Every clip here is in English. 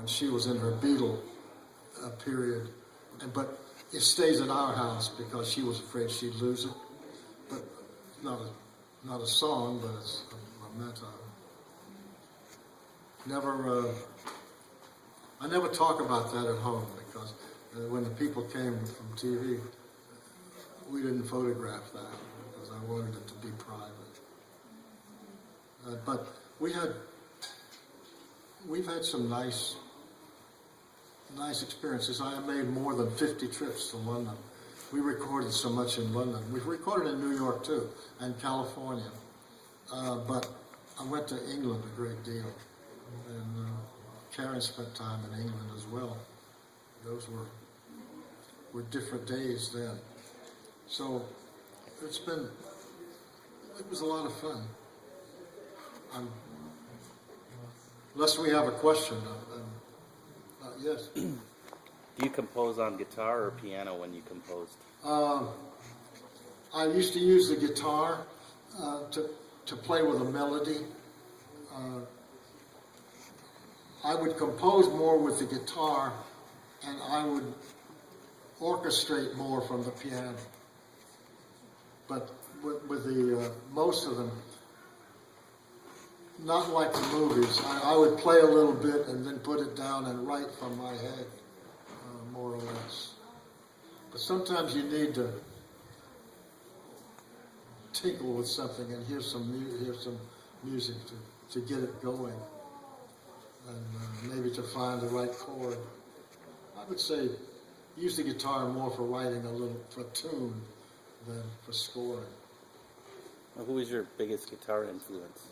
when she was in her Beatle period. But it stays at our house because she was afraid she'd lose it. But not a song, but it's a metta. I never talk about that at home because when the people came from TV, we didn't photograph that because I wanted it to be private. But we've had some nice experiences. I made more than 50 trips to London. We recorded so much in London. We've recorded in New York too, and California. But I went to England a great deal. And Karen spent time in England as well. Those were different days then. So it was a lot of fun. Unless we have a question. Yes. Do you compose on guitar or piano when you composed? I used to use the guitar to play with a melody. I would compose more with the guitar, and I would orchestrate more from the piano. But with the most of them, not like the movies. I would play a little bit and then put it down and write from my head, more or less. But sometimes you need to tinkle with something and hear some music to get it going, and maybe to find the right chord. I would say use the guitar more for writing for tune than for scoring. Well, who is your biggest guitar influence?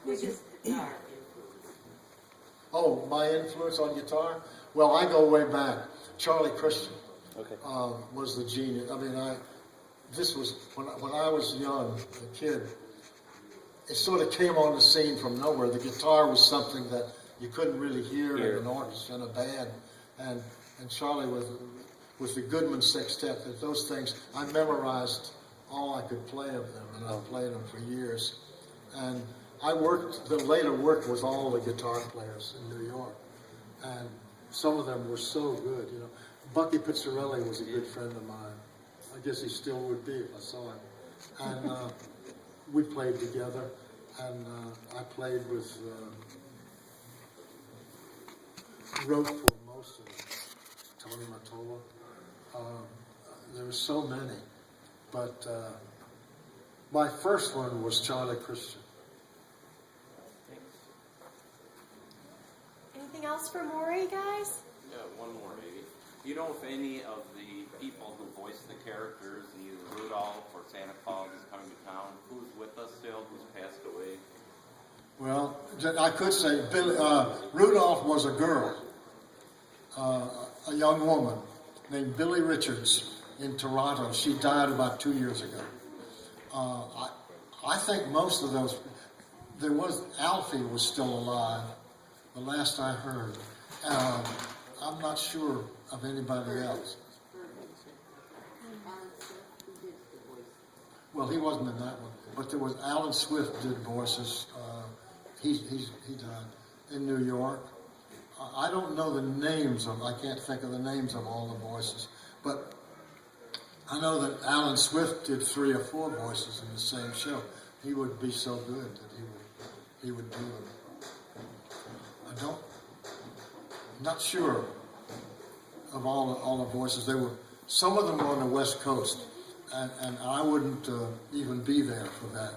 Biggest guitar. Oh, my influence on guitar? Well, I go way back. Charlie Christian was the genius. I mean, this was when I was young, a kid. It sort of came on the scene from nowhere. The guitar was something that you couldn't really hear in an orchestra, in a band, and Charlie with the Goodman Sextet. Those things, I memorized all I could play of them, and I played them for years. And the later worked with all the guitar players in New York, and some of them were so good. You know, Bucky Pizzarelli was a good friend of mine. I guess he still would be if I saw him. And we played together, and I played with, wrote for most of them, Tony Mottola. There were so many, but my first one was Charlie Christian. Anything else for Maury, guys? Yeah, one more maybe. Do you know if any of the people who voiced the characters, either Rudolph or Santa Claus is coming to town, who's with us still, who's passed away? Well, I could say Rudolph was a girl, a young woman named Billy Richards in Toronto. She died about 2 years ago. I think most of those, Alfie was still alive, the last I heard. I'm not sure of anybody else. Well, he wasn't in that one, but there was Alan Swift did voices. He died in New York. I don't know the names I can't think of the names of all the voices, but I know that Alan Swift did 3 or 4 voices in the same show. He would be so good that he would do them. I'm not sure of all the voices. Some of them were on the West Coast, and I wouldn't even be there for that.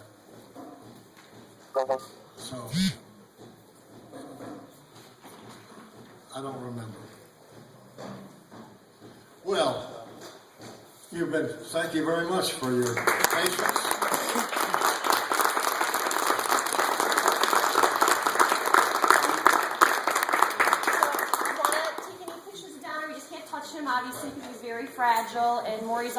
So I don't remember. Well, thank you very much for your patience. Obviously, because he's very fragile, and Maury's